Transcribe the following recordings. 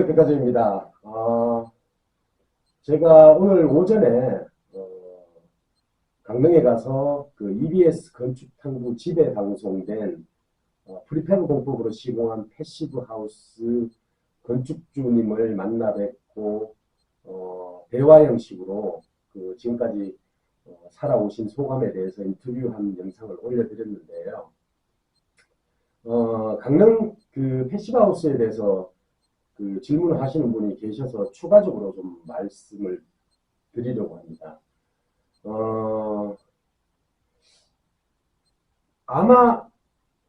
백화점입니다. 제가 오늘 오전에 강릉에 가서 그 EBS 건축탐구 집에 방송된 프리패브 공법으로 시공한 패시브 하우스 건축주님을 만나 뵙고 대화 형식으로 그 지금까지 살아오신 소감에 대해서 인터뷰한 영상을 올려드렸는데요. 강릉 그 패시브 하우스에 대해서 그 질문을 하시는 분이 계셔서 추가적으로 좀 말씀을 드리려고 합니다. 아마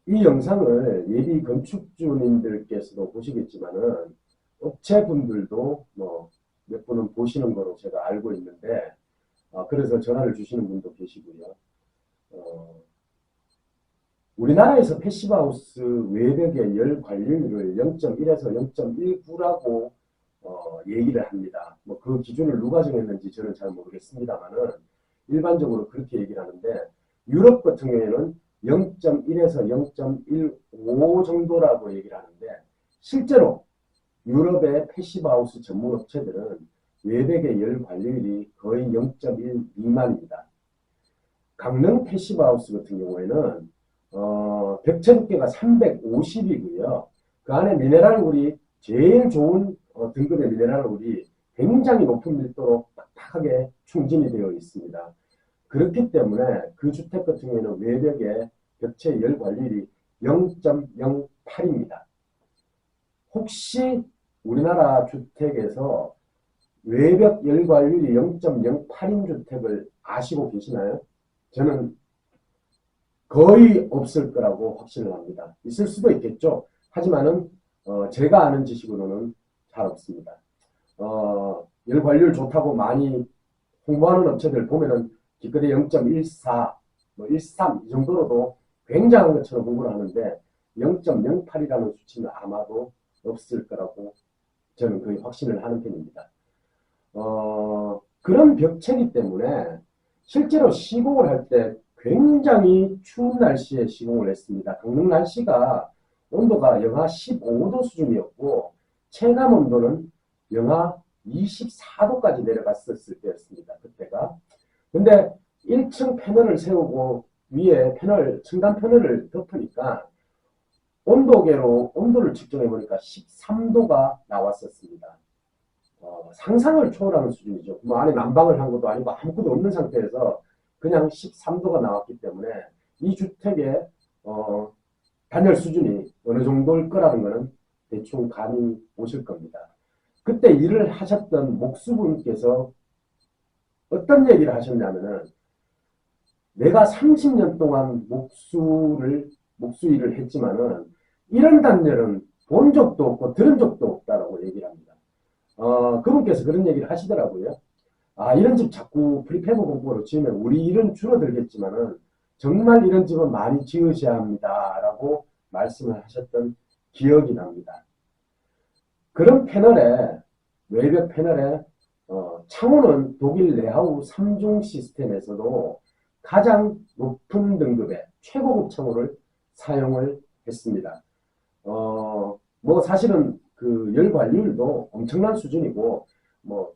이 영상을 예비 건축주님들께서도 보시겠지만은 업체분들도 뭐 몇 분은 보시는 거로 제가 알고 있는데 그래서 전화를 주시는 분도 계시고요. 우리나라에서 패시브하우스 외벽의 열 관리율을 0.1에서 0.19라고 얘기를 합니다. 뭐 그 기준을 누가 정했는지 저는 잘 모르겠습니다만은 일반적으로 그렇게 얘기를 하는데 유럽 같은 경우에는 0.1에서 0.15 정도라고 얘기를 하는데 실제로 유럽의 패시브하우스 전문 업체들은 외벽의 열 관리율이 거의 0.1 미만입니다. 강릉 패시브하우스 같은 경우에는 벽체 두께가 350이고요. 그 안에 미네랄물이 제일 좋은 등급의 미네랄물이 굉장히 높은 밀도로 빡빡하게 충진이 되어 있습니다. 그렇기 때문에 그 주택 같은 경우에는 외벽에 벽체 열 관리율이 0.08입니다. 혹시 우리나라 주택에서 외벽 열 관리율이 0.08인 주택을 아시고 계시나요? 저는 거의 없을 거라고 확신을 합니다. 있을 수도 있겠죠. 하지만은 제가 아는 지식으로는 잘 없습니다. 열 관리율 좋다고 많이 홍보하는 업체들 보면은 기껏해 0.14, 뭐 13 이 정도로도 굉장한 것처럼 홍보를 하는데 0.08이라는 수치는 아마도 없을 거라고 저는 거의 확신을 하는 편입니다. 그런 벽체이기 때문에 실제로 시공을 할 때 굉장히 추운 날씨에 시공을 했습니다. 강릉 날씨가 온도가 영하 15도 수준이었고 체감 온도는 영하 24도까지 내려갔었을 때였습니다. 그때가. 근데 1층 패널을 세우고 위에 패널, 층간 패널을 덮으니까 온도계로 온도를 측정해 보니까 13도가 나왔었습니다. 상상을 초월하는 수준이죠. 뭐 안에 난방을 한 것도 아니고 아무것도 없는 상태에서 그냥 13도가 나왔기 때문에 이 주택의 단열 수준이 어느 정도일 거라는 것은 대충 감이 오실 겁니다. 그때 일을 하셨던 목수분께서 어떤 얘기를 하셨냐면은 내가 30년 동안 목수 일을 했지만은 이런 단열은 본 적도 없고 들은 적도 없다라고 얘기를 합니다. 그분께서 그런 얘기를 하시더라고요. 이런 집 자꾸 프리패브 공법으로 지으면 우리 일은 줄어들겠지만은 정말 이런 집은 많이 지으셔야 합니다. 라고 말씀을 하셨던 기억이 납니다. 그런 패널에, 외벽 패널에, 창호는 독일 레하우 3중 시스템에서도 가장 높은 등급의 최고급 창호를 사용을 했습니다. 뭐 사실은 그 열 관리율도 엄청난 수준이고, 뭐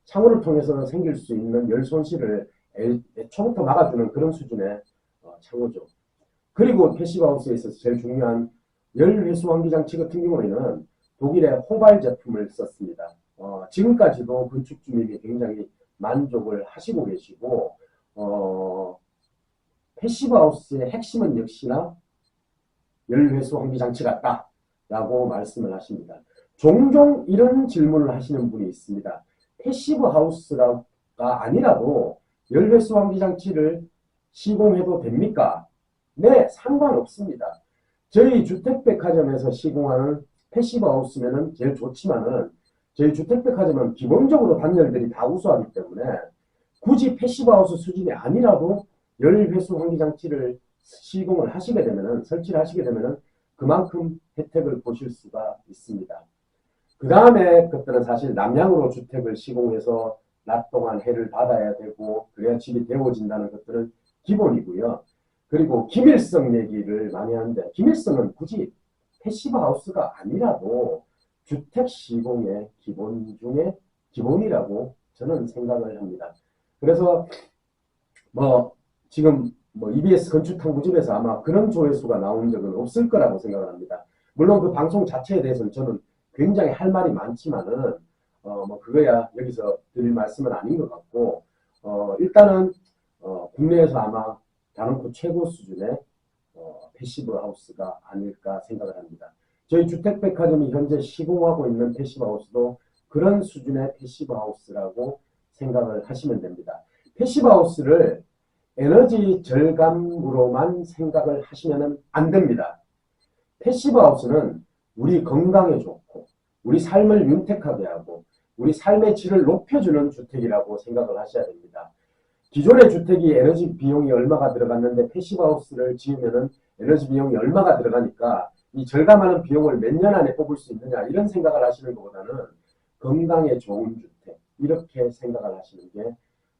창호를 통해서 생길 수 있는 열 손실을 애초부터 막아주는 그런 수준의 창호죠. 그리고 패시브하우스에 있어서 제일 중요한 열 회수 환기 장치 같은 경우에는 독일의 호발 제품을 썼습니다. 지금까지도 건축주님이 굉장히 만족을 하시고 계시고 패시브하우스의 핵심은 역시나 열 회수 환기 장치 같다라고 말씀을 하십니다. 종종 이런 질문을 하시는 분이 있습니다. 패시브 하우스가 아니라도 열외수 환기 장치를 시공해도 됩니까? 네, 상관없습니다. 저희 주택백화점에서 시공하는 패시브 하우스면은 제일 좋지만은 저희 주택백화점은 기본적으로 단열들이 다 우수하기 때문에 굳이 패시브 하우스 수준이 아니라도 열회수 환기 장치를 시공을 하시게 되면은 설치를 하시게 되면은 그만큼 혜택을 보실 수가 있습니다. 그 다음에 것들은 사실 남향으로 주택을 시공해서 낮 동안 해를 받아야 되고 그래야 집이 데워진다는 것들은 기본이고요. 그리고 기밀성 얘기를 많이 하는데 기밀성은 굳이 패시브 하우스가 아니라도 주택 시공의 기본 중에 기본이라고 저는 생각을 합니다. 그래서 뭐 지금 뭐 EBS 건축탐구집에서 아마 그런 조회수가 나온 적은 없을 거라고 생각을 합니다. 물론 그 방송 자체에 대해서는 저는 굉장히 할 말이 많지만은 뭐 그거야 여기서 드릴 말씀은 아닌 것 같고 일단은 국내에서 아마 다른코 최고 수준의 패시브 하우스가 아닐까 생각을 합니다. 저희 주택백화점이 현재 시공하고 있는 패시브 하우스도 그런 수준의 패시브 하우스라고 생각을 하시면 됩니다. 패시브 하우스를 에너지 절감으로만 생각을 하시면 안 됩니다. 패시브 하우스는 우리 건강에 좋고 우리 삶을 윤택하게 하고 우리 삶의 질을 높여주는 주택이라고 생각을 하셔야 됩니다. 기존의 주택이 에너지 비용이 얼마가 들어갔는데 패시브 하우스를 지으면은 에너지 비용이 얼마가 들어가니까 이 절감하는 비용을 몇 년 안에 뽑을 수 있느냐 이런 생각을 하시는 것보다는 건강에 좋은 주택 이렇게 생각을 하시는 게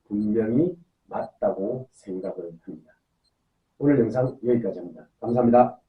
분명히 맞다고 생각을 합니다. 오늘 영상 여기까지 합니다. 감사합니다.